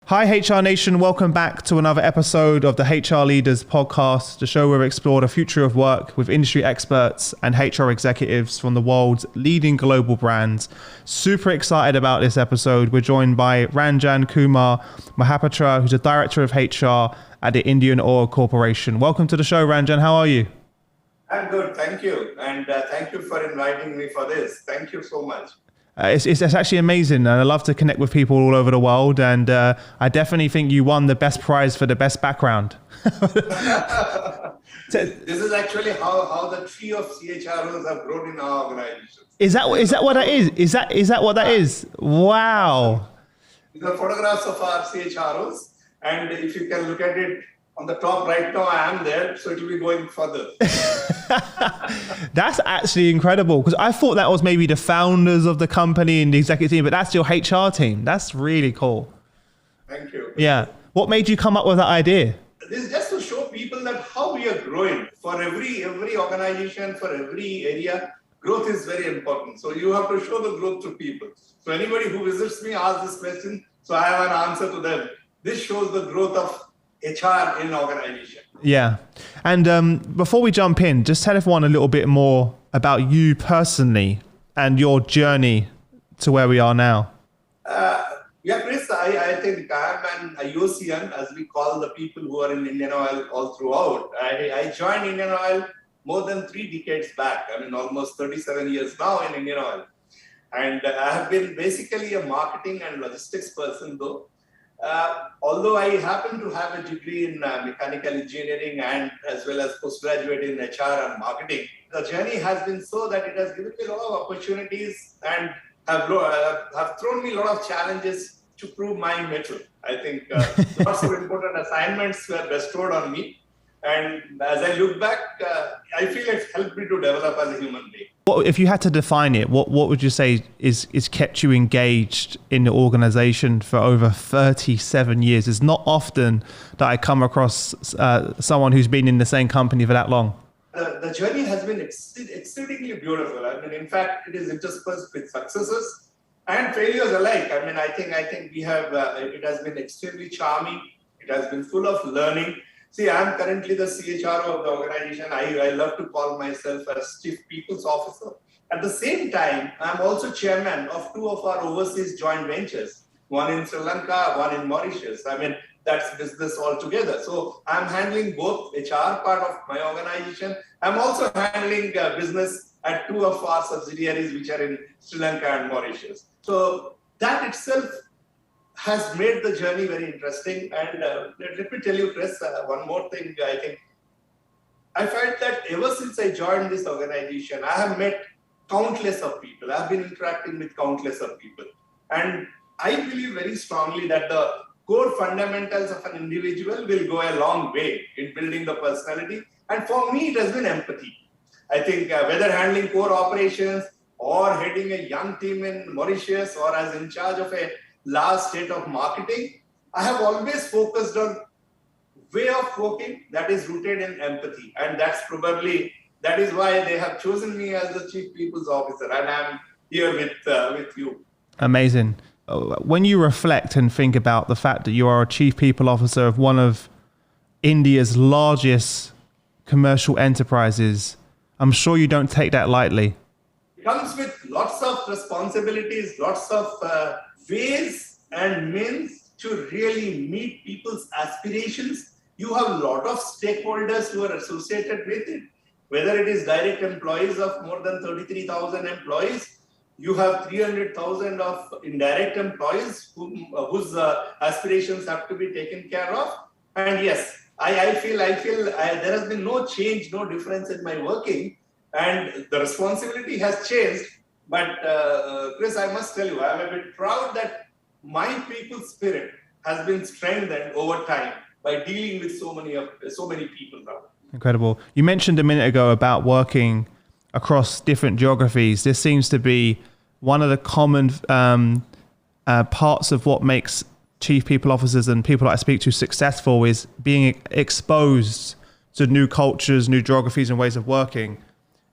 Hi HR Nation, welcome back to another episode of the HR Leaders podcast, the show where we explore the future of work with industry experts and HR executives from the world's leading global brands. Super excited about this episode. We're joined by Ranjan Kumar Mohapatra, who's a director of HR at the Indian Oil Corporation. Welcome to the show, Ranjan. How are you? I'm good, thank you. And thank you for inviting me for this. Thank you so much. It's actually amazing, and I love to connect with people all over the world, and I definitely think you won the best prize for the best background. This is actually how the tree of CHROs have grown in our organization. Is that what that is? Is that what that is? Wow. These are photographs of our CHROs, and if you can look at it on the top right now, I am there, so it will be going further. That's actually incredible, because I thought that was maybe the founders of the company and the executive team, but that's your HR team. That's really cool. Thank you. Yeah. What made you come up with that idea? This is just to show people that how we are growing. For every organization, for every area, growth is very important. So you have to show the growth to people. So anybody who visits me asks this question, so I have an answer to them. This shows the growth of HR in organization. Yeah. And before we jump in, just tell everyone a little bit more about you personally and your journey to where we are now. Chris, I think I'm an IOCN, as we call the people who are in Indian Oil all throughout. I joined Indian Oil more than 3 decades back. I mean, almost 37 years now in Indian Oil. And I have been basically a marketing and logistics person though. Although I happen to have a degree in mechanical engineering and as well as postgraduate in HR and marketing, the journey has been so that it has given me a lot of opportunities and have thrown me a lot of challenges to prove my mettle. I think lots of important assignments were bestowed on me. And as I look back, I feel it's helped me to develop as a human being. If you had to define it, what would you say is kept you engaged in the organization for over 37 years? It's not often that I come across someone who's been in the same company for that long. The journey has been exceedingly beautiful. I mean, in fact, it is interspersed with successes and failures alike. I mean, I think we have, it has been extremely charming. It has been full of learning. See, I'm currently the CHRO of the organization. I love to call myself as Chief People's Officer. At the same time, I'm also chairman of 2 of our overseas joint ventures, one in Sri Lanka, one in Mauritius. I mean, that's business altogether. So I'm handling both HR part of my organization. I'm also handling business at 2 of our subsidiaries, which are in Sri Lanka and Mauritius. So that itself has made the journey very interesting. And let me tell you, Chris, one more thing. I think I felt that ever since I joined this organization, I have met countless of people. I've been interacting with countless of people. And I believe very strongly that the core fundamentals of an individual will go a long way in building the personality. And for me, it has been empathy. I think whether handling core operations or heading a young team in Mauritius or as in charge of a large state of marketing, I have always focused on way of working that is rooted in empathy. And that is why they have chosen me as the Chief People's Officer. And I'm here with you. Amazing. When you reflect and think about the fact that you are a Chief People Officer of one of India's largest commercial enterprises, I'm sure you don't take that lightly. It comes with lots of responsibilities, lots of ways and means to really meet people's aspirations. You have a lot of stakeholders who are associated with it, whether it is direct employees of more than 33,000 employees. You have 300,000 of indirect employees whose aspirations have to be taken care of. And yes, I feel there has been no change, no difference in my working, and the responsibility has changed. But Chris, I must tell you, I'm a bit proud that my people's spirit has been strengthened over time by dealing with so many people now. Incredible. You mentioned a minute ago about working across different geographies. This seems to be one of the common parts of what makes Chief People Officers and people that I speak to successful is being exposed to new cultures, new geographies and ways of working.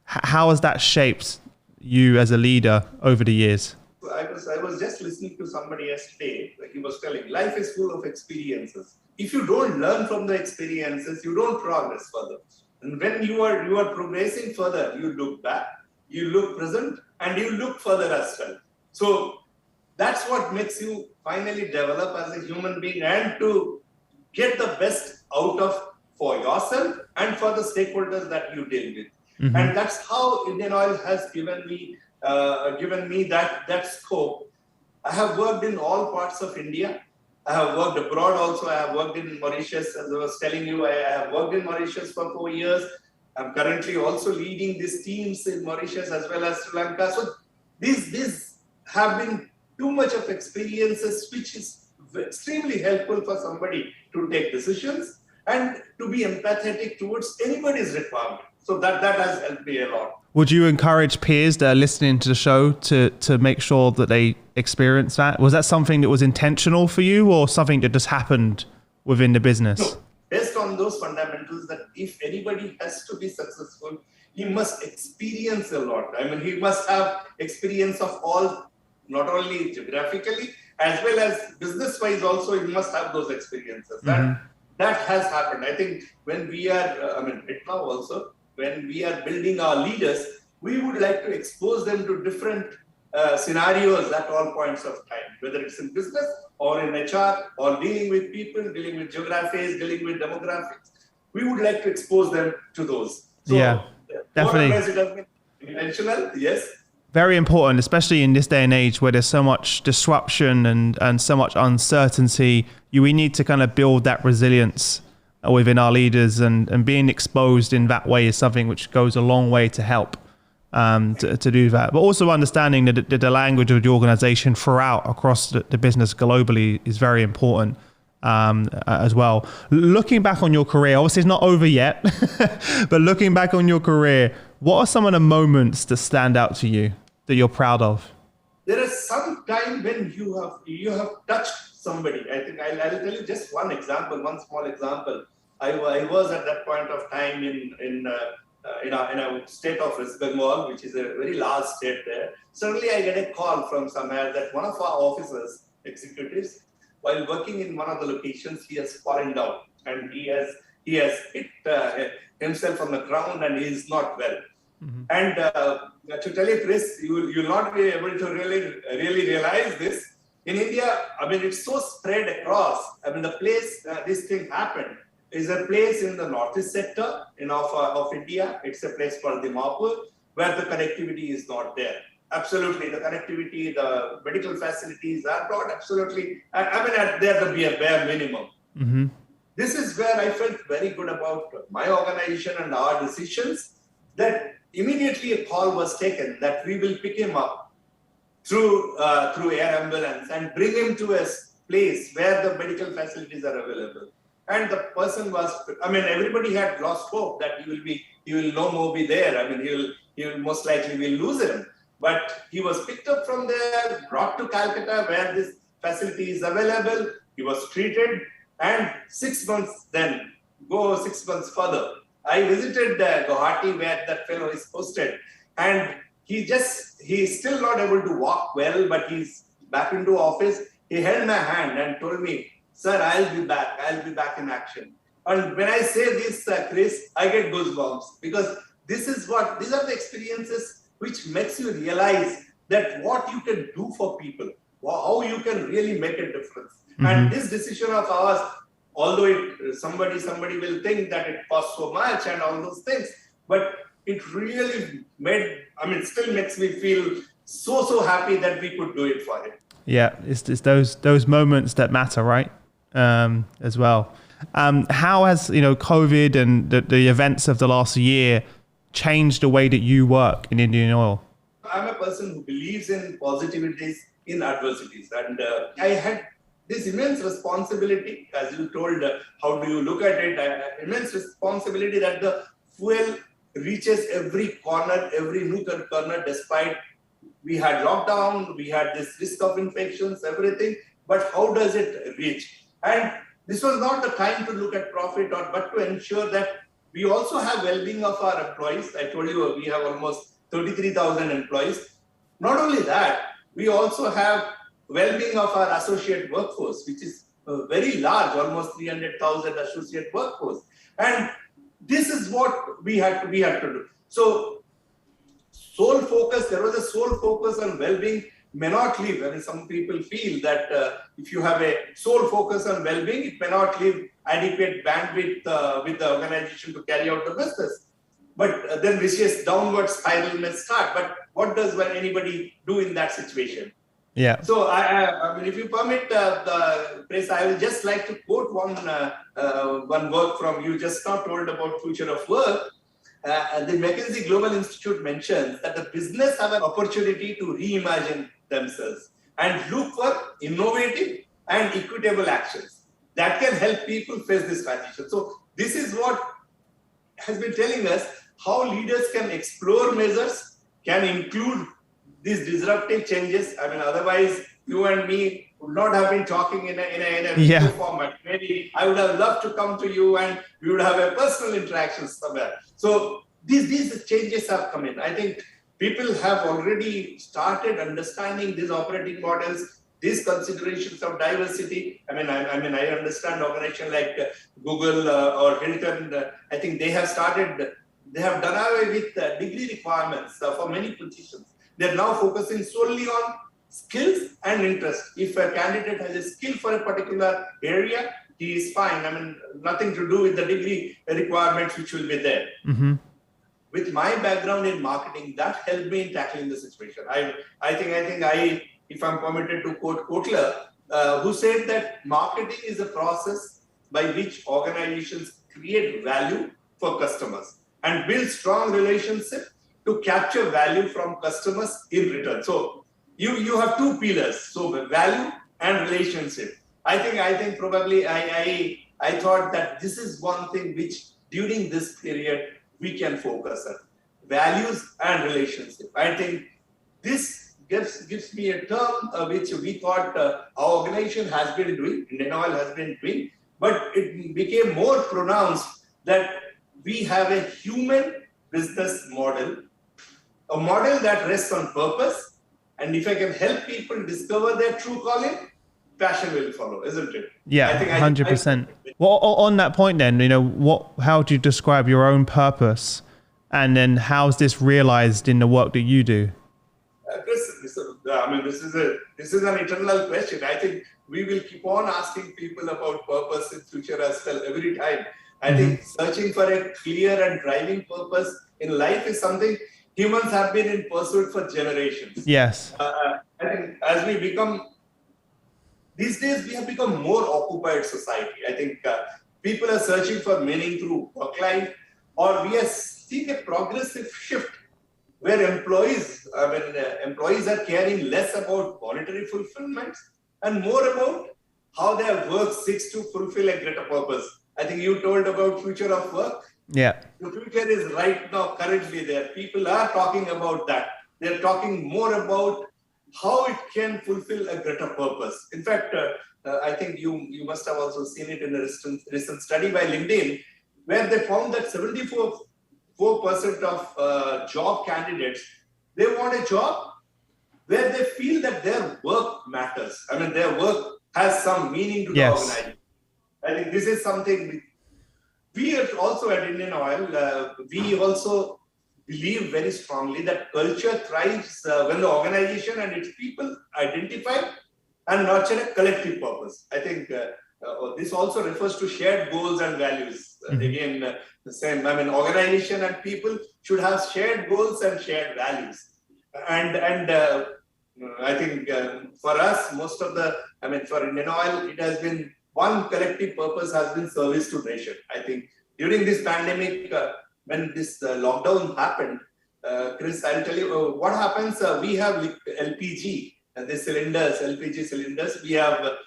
How has that shaped you as a leader over the years? I was just listening to somebody yesterday. He was telling life is full of experiences. If you don't learn from the experiences, you don't progress further. And when you are progressing further, you look back, you look present, and you look further as well. So that's what makes you finally develop as a human being and to get the best out of for yourself and for the stakeholders that you deal with. Mm-hmm. And that's how Indian Oil has given me that scope. I have worked in all parts of India. I have worked abroad also. I have worked in Mauritius, as I was telling you. I have worked in Mauritius for 4 years. I'm currently also leading these teams in Mauritius as well as Sri Lanka. So these have been too much of experiences, which is extremely helpful for somebody to take decisions and to be empathetic towards anybody's requirement. So that has helped me a lot. Would you encourage peers that are listening to the show to make sure that they experience that? Was that something that was intentional for you or something that just happened within the business? No, based on those fundamentals that if anybody has to be successful, he must experience a lot. I mean, he must have experience of all, not only geographically, as well as business-wise also, he must have those experiences. Mm-hmm. That has happened. I think when we are, right now also, when we are building our leaders, we would like to expose them to different scenarios at all points of time, whether it's in business or in HR or dealing with people, dealing with geographies, dealing with demographics. We would like to expose them to those. So, yeah, definitely. More or less it has been intentional, yes. Very important, especially in this day and age where there's so much disruption and so much uncertainty. We need to kind of build that resilience within our leaders, and being exposed in that way is something which goes a long way to help to do that. But also understanding that the language of the organization throughout across the business globally is very important as well. Looking back on your career, obviously it's not over yet, but looking back on your career, what are some of the moments that stand out to you that you're proud of? There is some time when you have touched somebody. I think I'll tell you just one small example. I was at that point of time in a state of West Bengal, which is a very large state there. Suddenly I get a call from somewhere that one of our officers, executives, while working in one of the locations, he has fallen down and he has hit himself on the ground and he is not well. Mm-hmm. And to tell you, Chris, you'll not be able to really realize this. In India, it's so spread across. The place this thing happened is a place in the northeast sector of India. It's a place called the Mohapatra, where the connectivity is not there. Absolutely, the connectivity, the medical facilities are not absolutely. They're the bare minimum. Mm-hmm. This is where I felt very good about my organization and our decisions. That immediately a call was taken that we will pick him up through air ambulance and bring him to a place where the medical facilities are available. And the person was, everybody had lost hope that he will no more be there. He will most likely will lose him. But he was picked up from there, brought to Calcutta where this facility is available. He was treated, and 6 months further, I visited Guwahati where that fellow is posted, and he's still not able to walk well, but he's back into office. He held my hand and told me, "Sir, I'll be back in action." And when I say this, Chris, I get goosebumps because these are the experiences which makes you realize that what you can do for people, how you can really make a difference. Mm-hmm. And this decision of ours, although somebody will think that it costs so much and all those things, but it really still makes me feel so happy that we could do it for him. Yeah, it's those moments that matter, right? As well. How has COVID and the events of the last year changed the way that you work in Indian Oil? I'm a person who believes in positivities in adversities, and I had this immense responsibility, as you told, how do you look at it? Immense responsibility that the fuel reaches every corner, every nook and corner, despite we had lockdown, we had this risk of infections, everything, but how does it reach? And this was not the time to look at profit, but to ensure that we also have well-being of our employees. I told you we have almost 33,000 employees. Not only that, We also have well-being of our associate workforce, which is very large, almost 300,000 associate workforce. And this is what we had to do. So there was a sole focus on well-being may not leave. I mean, some people feel that if you have a sole focus on well-being, it may not leave adequate bandwidth with the organization to carry out the business. But then vicious downward spiral may start. But what does anybody do in that situation? Yeah. So, I mean, if you permit the press, I would just like to quote one work from you just now told about future of work. The McKinsey Global Institute mentions that the business have an opportunity to reimagine themselves and look for innovative and equitable actions that can help people face this transition. So this is what has been telling us how leaders can explore measures, can include these disruptive changes. I mean, otherwise you and me would not have been talking in a video format. Maybe I would have loved to come to you and we would have a personal interaction somewhere. So these changes have come in. I think people have already started understanding these operating models, these considerations of diversity. I mean, I understand organizations like Google or Hilton. I think they have done away with degree requirements for many positions. They're now focusing solely on skills and interest. If a candidate has a skill for a particular area, he is fine. I mean, nothing to do with the degree requirements which will be there. Mm-hmm. With my background in marketing, that helped me in tackling the situation. I think if I'm permitted to quote Kotler, who said that marketing is a process by which organizations create value for customers and build strong relationships to capture value from customers in return. So you have two pillars, so value and relationship. I think probably I thought that this is one thing which during this period we can focus on, values and relationship. I think this gives me a term which we thought our organization has been doing, Nenoil has been doing, but it became more pronounced that we have a human business model, a model that rests on purpose. And if I can help people discover their true calling, passion will follow, isn't it? Yeah, 100%. Well, on that point then, how do you describe your own purpose? And then how's this realized in the work that you do? This is an eternal question. I think we will keep on asking people about purpose in future as well every time. I think searching for a clear and driving purpose in life is something humans have been in pursuit for generations. Yes. I think as we become, these days we have become more occupied society. I think people are searching for meaning through work life, or we are seeing a progressive shift where employees are caring less about monetary fulfillment and more about how their work seeks to fulfill a greater purpose. I think you told about future of work. Yeah. The future is right now, currently there. People are talking about that. They're talking more about how it can fulfill a greater purpose. In fact, I think you must have also seen it in a recent study by LinkedIn, where they found that 74% of job candidates, they want a job where they feel that their work matters. I mean, their work has some meaning to the organization. I think this is something we also at Indian Oil, we also believe very strongly that culture thrives when the organization and its people identify and nurture a collective purpose. I think this also refers to shared goals and values. Again, the same. I mean, organization and people should have shared goals and shared values. And I think for us, for Indian Oil, it has been one collective purpose has been service to nation. I think during this pandemic, when this lockdown happened, Chris, I'll tell you what happens. We have LPG, LPG cylinders. We have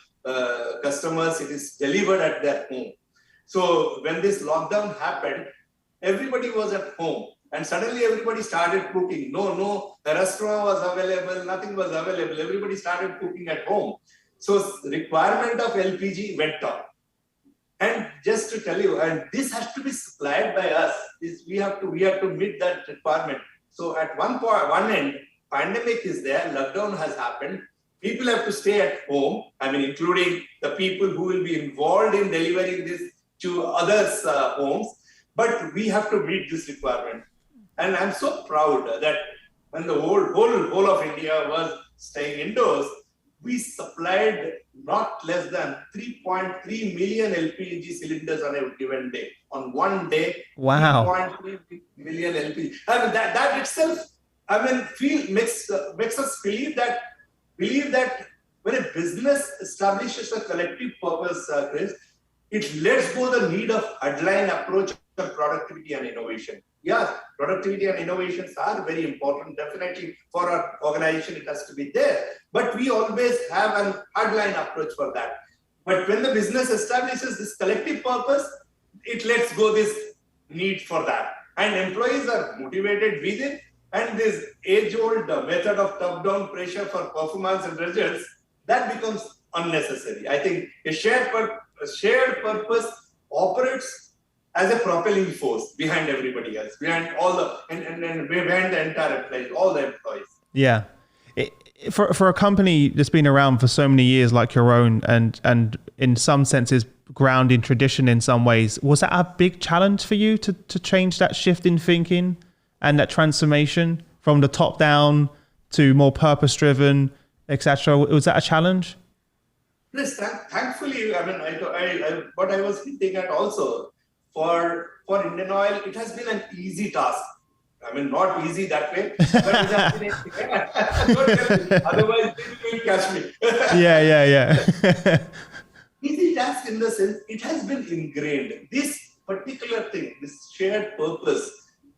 customers, it is delivered at their home. So when this lockdown happened, everybody was at home and suddenly everybody started cooking. No, the restaurant was available, nothing was available. Everybody started cooking at home. So requirement of LPG went up. And just to tell you, and this has to be supplied by us. We have to meet that requirement. So at one end, pandemic is there, lockdown has happened, people have to stay at home, including the people who will be involved in delivering this to others' homes, but we have to meet this requirement. And I'm so proud that when the whole of India was staying indoors, we supplied not less than 3.3 million LPG cylinders on a given day. On one day, wow, 3.3 million LPG. That itself, makes us believe that when a business establishes a collective purpose, Chris, it lets go the need of headline approach of productivity and innovation. Yeah, productivity and innovations are very important. Definitely for our organization, it has to be there. But we always have an hardline approach for that. But when the business establishes this collective purpose, it lets go this need for that. And employees are motivated with it. And this age-old method of top-down pressure for performance and results, that becomes unnecessary. I think a shared purpose operates as a propelling force behind everybody else, behind all the behind the entire employees, all the employees. Yeah, for a company that's been around for so many years, like your own, and in some senses ground in tradition in some ways, was that a big challenge for you to change that shift in thinking and that transformation from the top down to more purpose driven, etc.? Was that a challenge? Yes, thankfully, what I was hinting at also. For Indian Oil, it has been an easy task. Not easy that way, but it has been otherwise they will catch me. Yeah. Easy task in the sense, it has been ingrained. This particular thing, this shared purpose,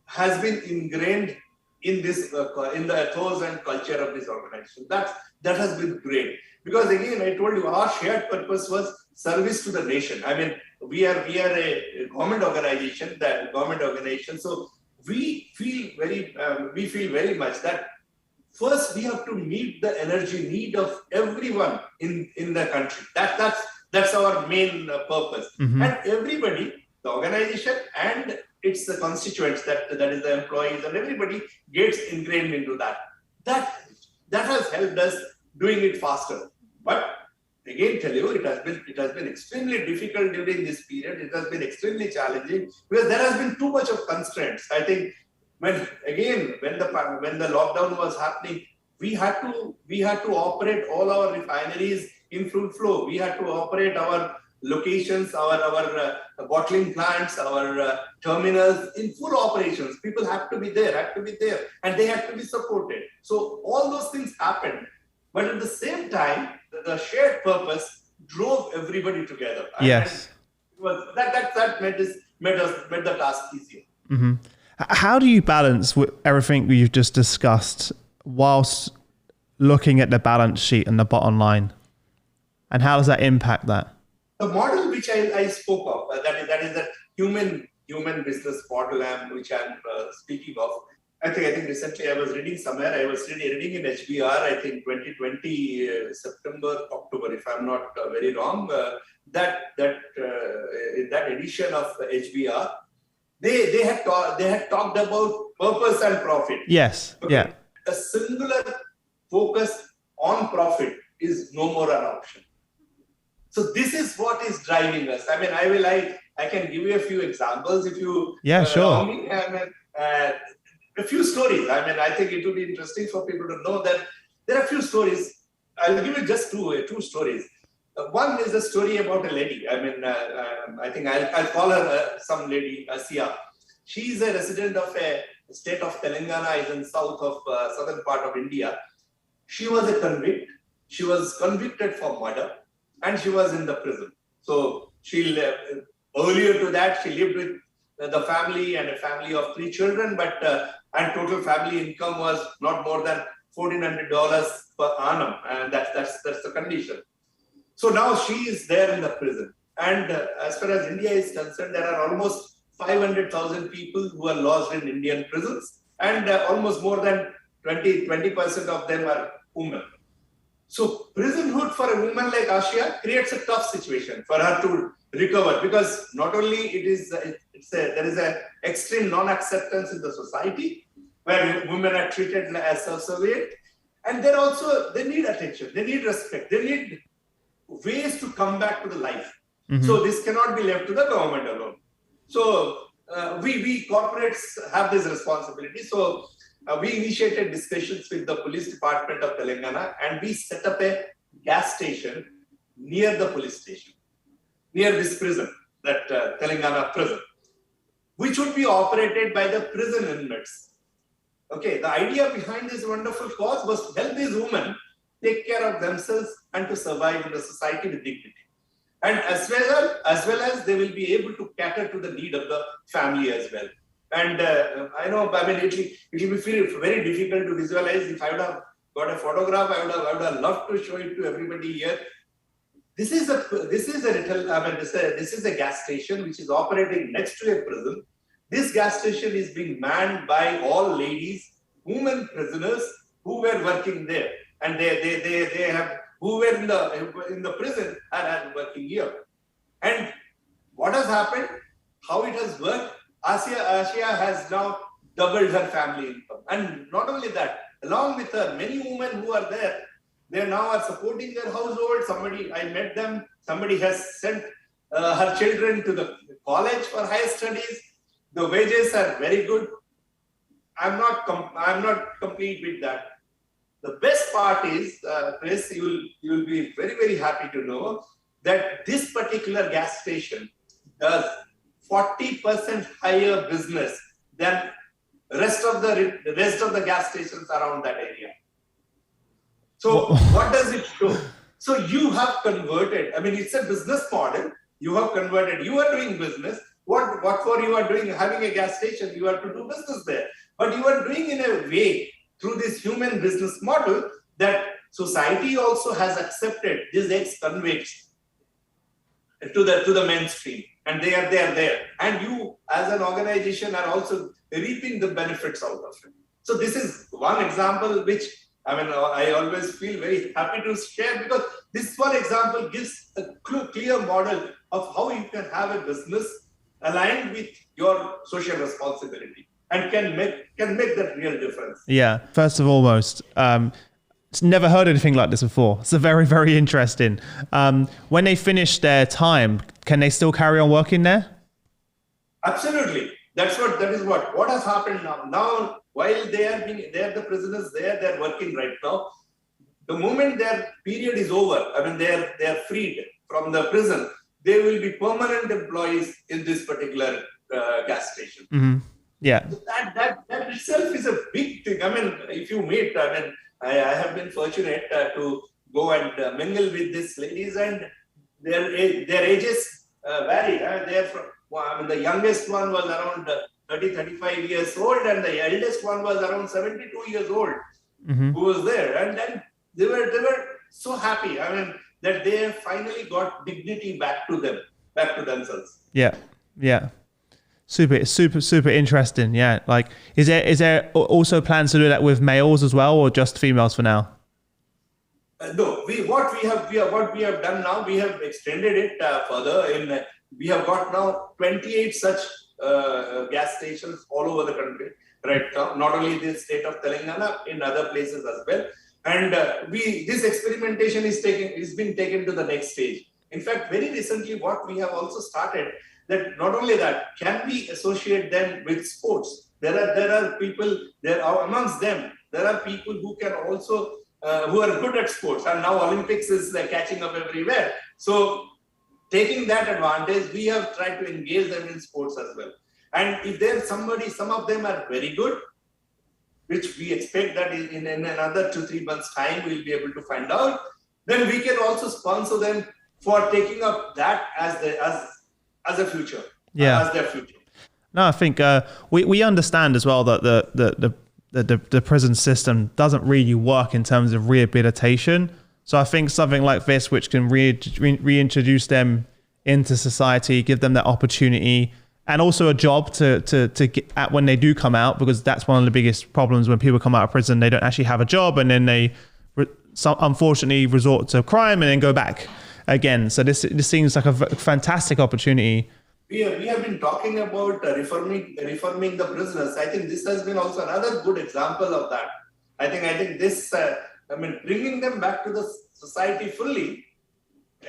has been ingrained in this in the ethos and culture of this organization. That has been great. Because again, I told you, our shared purpose was service to the nation. We are a government organization. So we feel very much that first we have to meet the energy need of everyone in the country. That's our main purpose. Mm-hmm. And everybody, the organization and its the constituents, that is the employees, and everybody gets ingrained into that. That has helped us doing it faster. But again, tell you, it has been extremely difficult during this period. It has been extremely challenging because there has been too much of constraints. I think when the lockdown was happening, we had to operate all our refineries in full flow. We had to operate our locations, our bottling plants, our terminals in full operations. People have to be there, and they have to be supported. So all those things happened. But at the same time, the shared purpose drove everybody together. Yes. And that made the task easier. Mm-hmm. How do you balance with everything you've just discussed whilst looking at the balance sheet and the bottom line? And how does that impact that? The model which I spoke of, that is that human business model which I'm speaking of. I think recently I was reading somewhere. I was reading in HBR. I think 2020 September, October, if I'm not very wrong. That in that edition of HBR, they had talked about purpose and profit. Yes. Okay. Yeah. A singular focus on profit is no more an option. So this is what is driving us. I can give you a few examples if you sure. allow me. A few stories. I think it would be interesting for people to know that there are a few stories. I'll give you just two stories. One is a story about a lady. I think I'll call her some lady, Asiya. She is a resident of a state of Telangana, is in southern part of India. She was a convict. She was convicted for murder, and she was in the prison. So earlier to that, she lived with the family and a family of 3 children, and total family income was not more than $1,400 per annum, and that's the condition. So now she is there in the prison, and as far as India is concerned, there are almost 500,000 people who are lodged in Indian prisons, and almost more than 20% of them are women. So prisonhood for a woman like Ashiya creates a tough situation for her to recover, because not only there is a extreme non-acceptance in the society, where women are treated as subservient. And they need attention, they need respect, they need ways to come back to the life. So this cannot be left to the government alone. So we corporates have this responsibility. So we initiated discussions with the police department of Telangana, and we set up a gas station near the police station, near this prison, that Telangana prison, which would be operated by the prison inmates. Okay, the idea behind this wonderful cause was to help these women take care of themselves and to survive in the society with dignity. And as well as they will be able to cater to the need of the family as well. And I mean, it will be very difficult to visualize. If I would have got a photograph, I would have loved to show it to everybody here. This is a gas station which is operating next to a prison. This gas station is being manned by all ladies, women prisoners who were working there, and they have who were in the prison and are working here. And what has happened? How it has worked? Asia has now doubled her family income, and not only that, along with her, many women who are there, they now are supporting their household. I met them. Somebody has sent her children to the college for higher studies. The wages are very good. I'm not complete with that. The best part is, Chris, you will be very, very happy to know that this particular gas station does 40% higher business than the rest of the gas stations around that area. So what does it show? So you have converted. I mean, it's a business model. You have converted. You are doing business. What for you are doing, having a gas station, you have to do business there. But you are doing in a way through this human business model that society also has accepted these ex-convicts to the mainstream. And they are there. And you as an organization are also reaping the benefits out of it. So this is one example which, I mean, I always feel very happy to share, because this one example gives a clear model of how you can have a business aligned with your social responsibility and can make that real difference. Yeah. First of almost, never heard anything like this before. It's very, very interesting. When they finish their time, can they still carry on working there? Absolutely. That is what has happened now. Now, while they are the prisoners there, they're working right now. The moment their period is over, I mean, they're freed from the prison, they will be permanent employees in this particular gas station. Mm-hmm. Yeah. So that itself is a big thing. I mean, if you meet, I have been fortunate to go and mingle with these ladies, and their ages vary. They're from, the youngest one was around 30, 35 years old, and the eldest one was around 72 years old, who was there. And then they were so happy. I mean, that they have finally got dignity back to themselves. Yeah. Yeah. Super interesting. Yeah. Like, is there also plans to do that with males as well, or just females for now? No, what we have done now, we have extended it further. We have got now 28 such gas stations all over the country right now, not only in the state of Telangana, in other places as well. And this experimentation is being taken to the next stage. In fact, very recently, what we have also started, that not only that, can we associate them with sports? There are people there amongst them. There are people who can also who are good at sports, and now Olympics is catching up everywhere. So, taking that advantage, we have tried to engage them in sports as well. And if there's some of them are very good, which we expect that in another 2-3 months' time we'll be able to find out, then we can also sponsor them for taking up that as a future, as their future. No, I think we understand as well that the prison system doesn't really work in terms of rehabilitation. So I think something like this, which can reintroduce them into society, give them that opportunity, and also a job to get at when they do come out, because that's one of the biggest problems when people come out of prison. They don't actually have a job, and then they unfortunately resort to crime and then go back again. So this seems like a fantastic opportunity we have been talking about reforming the prisoners. I think this has been also another good example of that. I think this, bringing them back to the society fully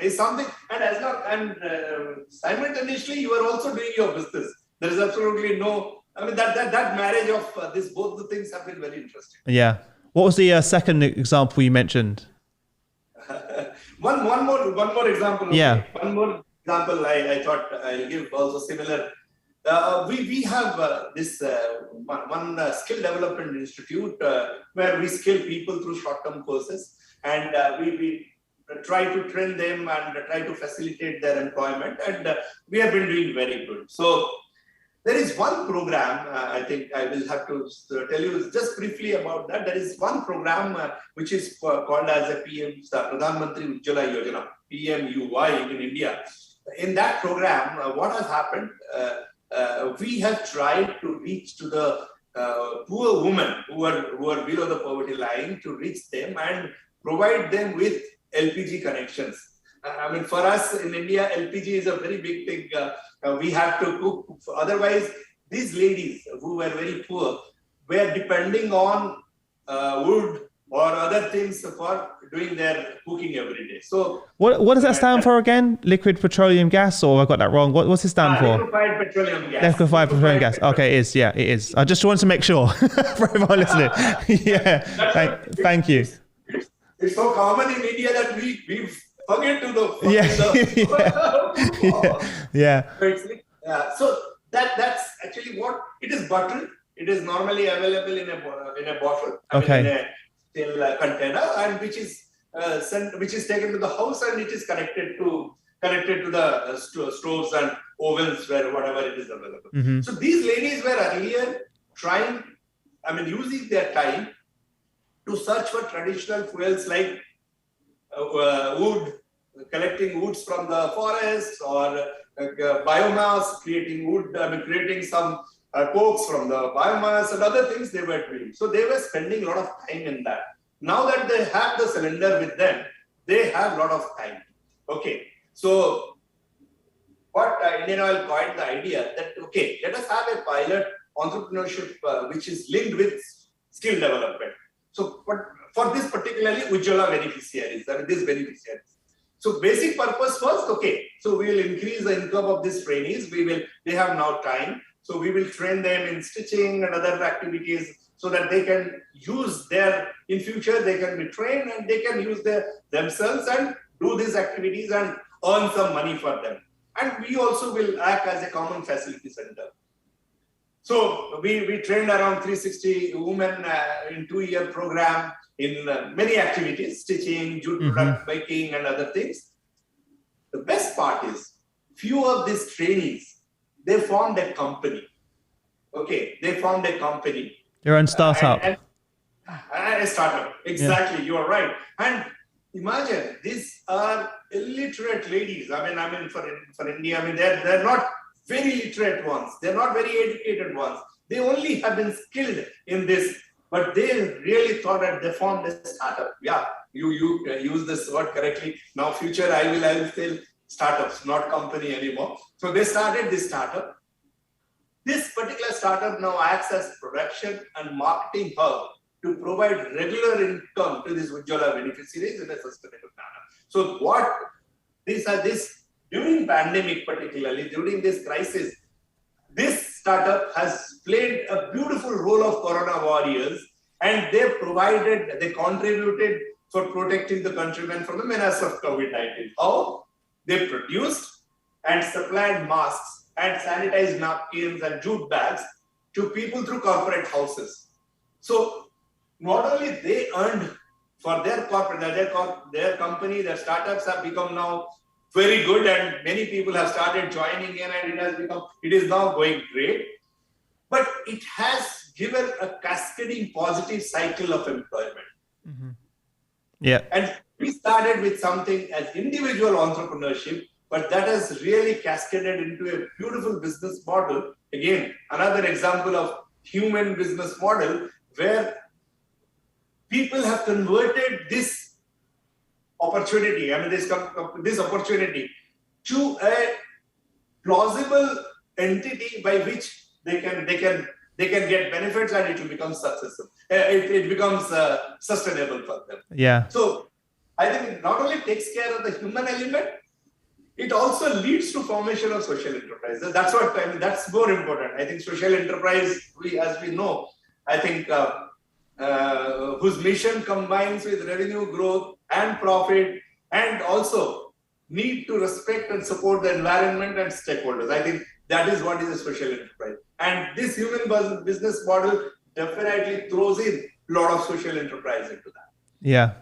is something, and simultaneously you are also doing your business. There is absolutely no, that marriage of both the things have been very interesting. Yeah. What was the second example you mentioned? One more example. Okay. Yeah. One more example. I thought I'll give also similar. We have this one skill development institute where we skill people through short-term courses, and we try to train them and try to facilitate their employment, and we have been doing very good. So there is one program, I think I will have to tell you just briefly about that. There is one program which is called as a Pradhan Mantri Ujjwala Yojana, PMUY in India. In that program, what has happened, we have tried to reach to the poor women who are below the poverty line, to reach them and provide them with LPG connections. For us in India, LPG is a very big thing. We have to cook. Otherwise, these ladies who were very poor were depending on wood or other things for doing their cooking every day. So, what does that stand for again? Liquid petroleum gas, or I got that wrong? What's it stand for? Liquefied petroleum gas. Liquefied petroleum gas. Okay, it is. Yeah, it is. I just wanted to make sure for everyone listening. Yeah. Thank you. It's so common in India that we forget to the yeah. So that's actually what it is. Bottled. It is normally available in a bottle. In a steel container, and which is taken to the house, and it is connected to the stoves and ovens where whatever it is available. Mm-hmm. So these ladies were earlier using their time to search for traditional fuels like wood, collecting woods from the forest, or biomass, creating some cokes from the biomass and other things they were doing. So they were spending a lot of time in that. Now that they have the cylinder with them, they have a lot of time. Okay, so what Indian Oil coined the idea that, okay, let us have a pilot entrepreneurship which is linked with skill development. So, but for this particularly Ujjwala beneficiaries, these beneficiaries. So basic purpose was, okay, so we will increase the income of these trainees. They have now time. So we will train them in stitching and other activities so that they can use in future, they can be trained and they can use themselves and do these activities and earn some money for them. And we also will act as a common facility center. So we trained around 360 women in 2-year program in many activities, stitching, jute product making and other things. The best part is few of these trainees, they formed a company. Okay, they formed a company. Your own startup. A startup, exactly, yeah. You are right. And imagine, these are illiterate ladies. For India, they're not very literate ones. They're not very educated ones. They only have been skilled in this, but they really thought that they formed a startup. Yeah, you use this word correctly. Now, future, I will say startups, not company anymore. So they started this startup. This particular startup now acts as production and marketing hub to provide regular income to these Ujjwala beneficiaries in a sustainable manner. So what during pandemic, particularly during this crisis, this startup has played a beautiful role of Corona warriors, and they contributed for protecting the countrymen from the menace of COVID-19. How? They produced and supplied masks and sanitized napkins and jute bags to people through corporate houses. So not only they earned for their their company, their startups have become now very good, and many people have started joining in, and it is now going great. But it has given a cascading positive cycle of employment. Mm-hmm. Yeah. And we started with something as individual entrepreneurship, but that has really cascaded into a beautiful business model. Again, another example of human business model where people have converted this opportunity, this opportunity to a plausible entity by which they can get benefits and it will become successful. It becomes sustainable for them. Yeah. So I think it not only takes care of the human element, it also leads to formation of social enterprise. That's what I mean. That's more important. I think social enterprise, as we know, I think whose mission combines with revenue growth and profit, and also need to respect and support the environment and stakeholders. I think that is what is a social enterprise. And this human business model definitely throws in a lot of social enterprise into that. Yeah.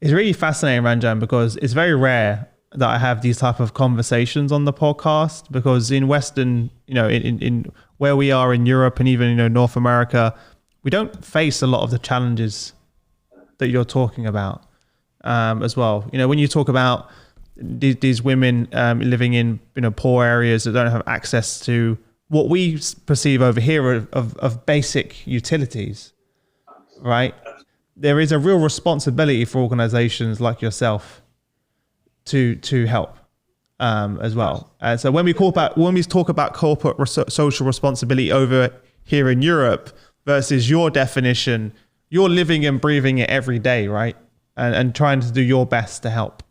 It's really fascinating, Ranjan, because it's very rare that I have these type of conversations on the podcast, because in Western, in where we are in Europe and even, North America, we don't face a lot of the challenges that you're talking about as well. When you talk about these women living in poor areas that don't have access to what we perceive over here of basic utilities, right? There is a real responsibility for organizations like yourself to help as well. And so when we talk about corporate social responsibility over here in Europe versus your definition, you're living and breathing it every day, right? And trying to do your best to help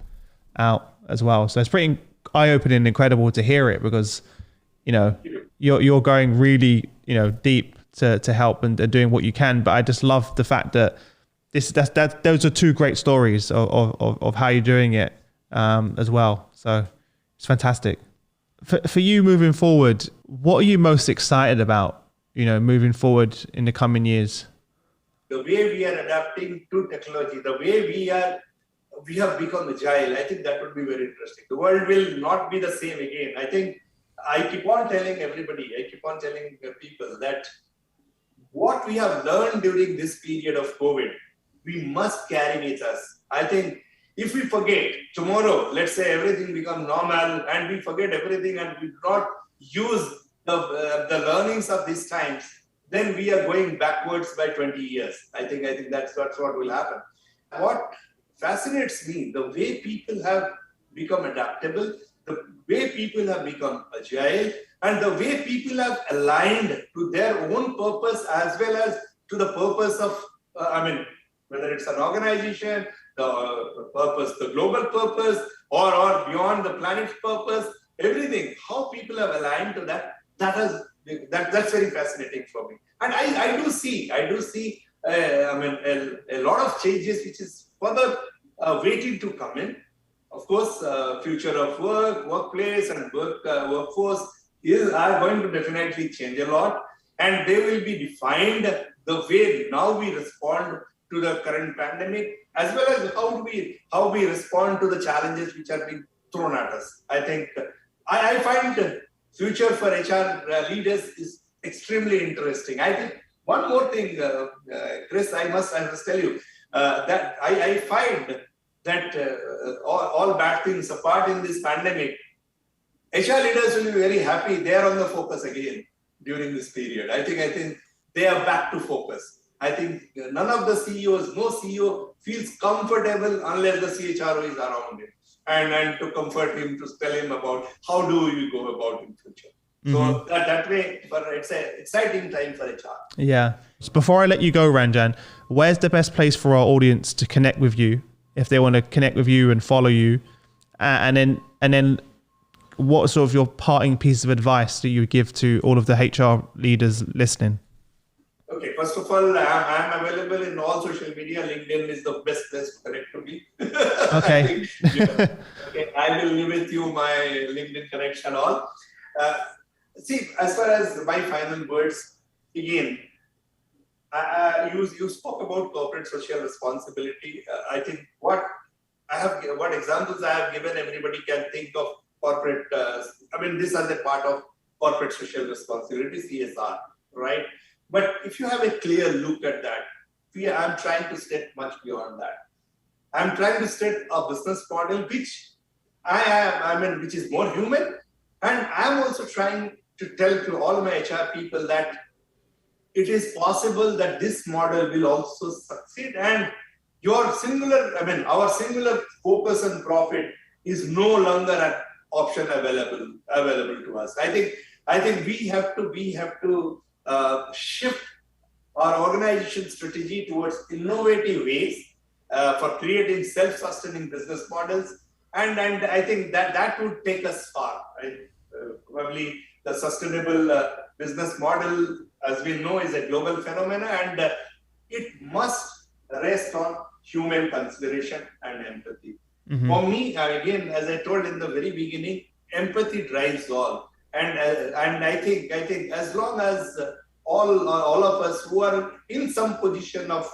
out as well. So it's pretty eye-opening and incredible to hear it, because you're going really deep to help and doing what you can. But I just love the fact that those are two great stories of how you're doing it as well. So it's fantastic. For you moving forward, what are you most excited about, moving forward in the coming years? The way we are adapting to technology, the way we have become agile, I think that would be very interesting. The world will not be the same again. I think I keep on telling people that what we have learned during this period of COVID, we must carry with us. I think if we forget tomorrow, let's say everything becomes normal and we forget everything and we do not use the learnings of these times, then we are going backwards by 20 years. I think that's what will happen. What fascinates me, the way people have become adaptable, the way people have become agile, and the way people have aligned to their own purpose as well as to the purpose of, whether it's an organization, the global purpose, or beyond the planet's purpose, everything, how people have aligned to that's very fascinating for me. And I do see a lot of changes which is further waiting to come in. Of course, future of workplace and workforce are going to definitely change a lot, and they will be defined the way now we respond to the current pandemic, as well as how we respond to the challenges which are being thrown at us. I think I find the future for HR leaders is extremely interesting. I think one more thing, Chris, I must tell you that I find that all bad things apart in this pandemic, HR leaders will be very happy. They are on the focus again during this period. I think they are back to focus. I think none of the CEOs, no CEO feels comfortable unless the CHRO is around him and to comfort him, to tell him about how do we go about in future. So that way, it's an exciting time for HR. Yeah. So before I let you go, Ranjan, where's the best place for our audience to connect with you if they want to connect with you and follow you? And then what sort of your parting piece of advice do you give to all of the HR leaders listening? Okay, first of all, I'm available in all social media. LinkedIn is the best place to connect to me. Okay. Okay, I will leave with you my LinkedIn connection all. See, as far as my final words, again, you spoke about corporate social responsibility. I think what examples I have given, everybody can think of corporate. These are the part of corporate social responsibility, CSR, right? But if you have a clear look at that, I'm trying to step much beyond that. I'm trying to set a business model which which is more human, and I'm also trying to tell to all my HR people that it is possible that this model will also succeed, and our singular focus and profit is no longer at option available to us. I think we have to shift our organization strategy towards innovative ways for creating self-sustaining business models, and I think that would take us far. Right? Probably the sustainable business model, as we know, is a global phenomenon, and it must rest on human consideration and empathy. Mm-hmm. For me, again, as I told in the very beginning, empathy drives all, and I think as long as all of us who are in some position of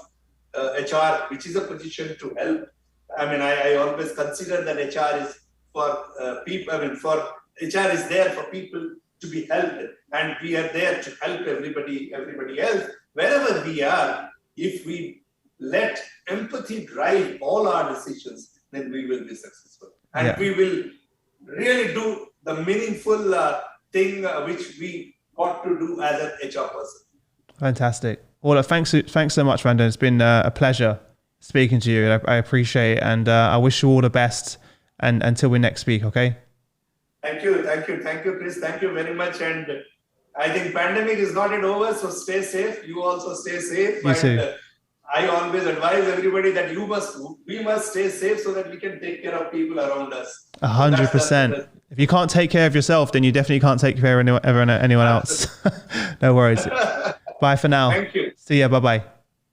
HR, which is a position to help. I mean, I always consider that HR is for people. I mean, HR is there for people to be helped, and we are there to help everybody else wherever we are. If we let empathy drive all our decisions, then we will be successful, and we will really do the meaningful thing which we got to do as an HR person. Fantastic. Well, thanks so much, Ranjan. It's been a pleasure speaking to you. I appreciate it, and I wish you all the best. And until we next speak, okay? Thank you, Chris. Thank you very much. And I think pandemic is not yet over, so stay safe. You also stay safe. You too. I always advise everybody that we must stay safe so that we can take care of people around us. 100%. If you can't take care of yourself, then you definitely can't take care of anyone else. No worries. Bye for now. Thank you. See ya. Bye-bye.